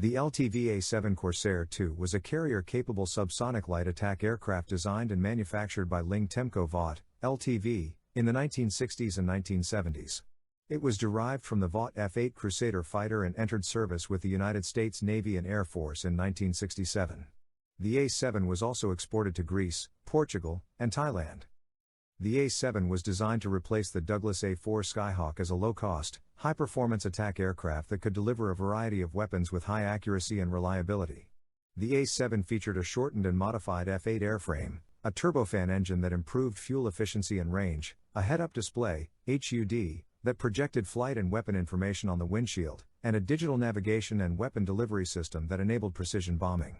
The LTV-A-7 Corsair II was a carrier-capable subsonic light attack aircraft designed and manufactured by Ling Temco Vought, LTV, in the 1960s and 1970s. It was derived from the Vought F-8 Crusader fighter and entered service with the United States Navy and Air Force in 1967. The A-7 was also exported to Greece, Portugal, and Thailand. The A-7 was designed to replace the Douglas A-4 Skyhawk as a low-cost, high-performance attack aircraft that could deliver a variety of weapons with high accuracy and reliability. The A-7 featured a shortened and modified F-8 airframe, a turbofan engine that improved fuel efficiency and range, a head-up display, HUD, that projected flight and weapon information on the windshield, and a digital navigation and weapon delivery system that enabled precision bombing.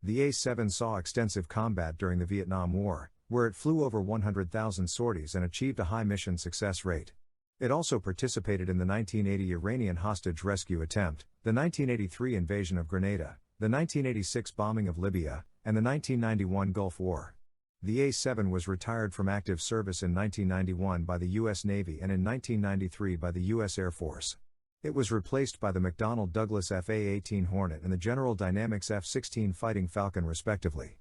The A-7 saw extensive combat during the Vietnam War, where it flew over 100,000 sorties and achieved a high mission success rate. It also participated in the 1980 Iranian hostage rescue attempt, the 1983 invasion of Grenada, the 1986 bombing of Libya, and the 1991 Gulf War. The A-7 was retired from active service in 1991 by the U.S. Navy and in 1993 by the U.S. Air Force. It was replaced by the McDonnell Douglas FA-18 Hornet and the General Dynamics F-16 Fighting Falcon respectively.